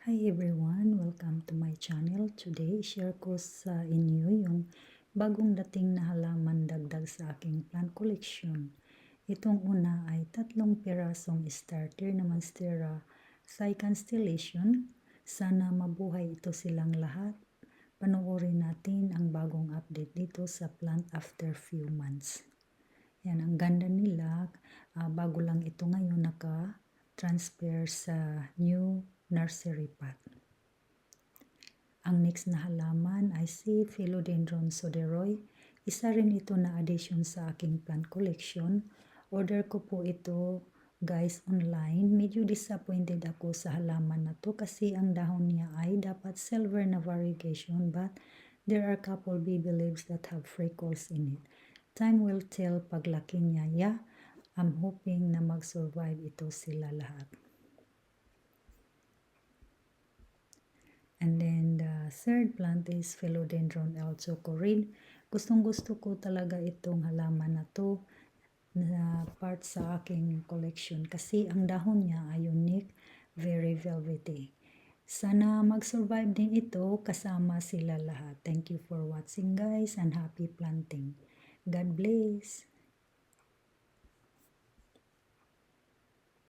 Hi everyone! Welcome to my channel. Today, share ko sa inyo yung bagong dating na halaman dagdag sa aking plant collection. Itong una ay 3 pirasong starter na Monstera Constellation. Sana mabuhay ito silang lahat. Panoorin natin ang bagong update dito sa plant after few months. Yan, ang ganda nila. Bago lang ito ngayon naka-transfer sa new nursery pot. Ang next na halaman ay si Philodendron soderoy. Isa rin ito na addition sa aking plant collection. Order ko po ito guys online. Medyo disappointed ako sa halaman na to kasi ang dahon niya ay dapat silver na variegation but there are couple baby leaves that have freckles in it. Time will tell paglaki niya. Yeah, I'm hoping na mag-survive ito sila lahat. And then the third plant is Philodendron elzocorid. Gustong-gusto ko talaga itong halaman na to na part sa aking collection kasi ang dahon niya ay unique, very velvety. Sana mag-survive din ito kasama sila lahat. Thank you for watching guys and happy planting. God bless!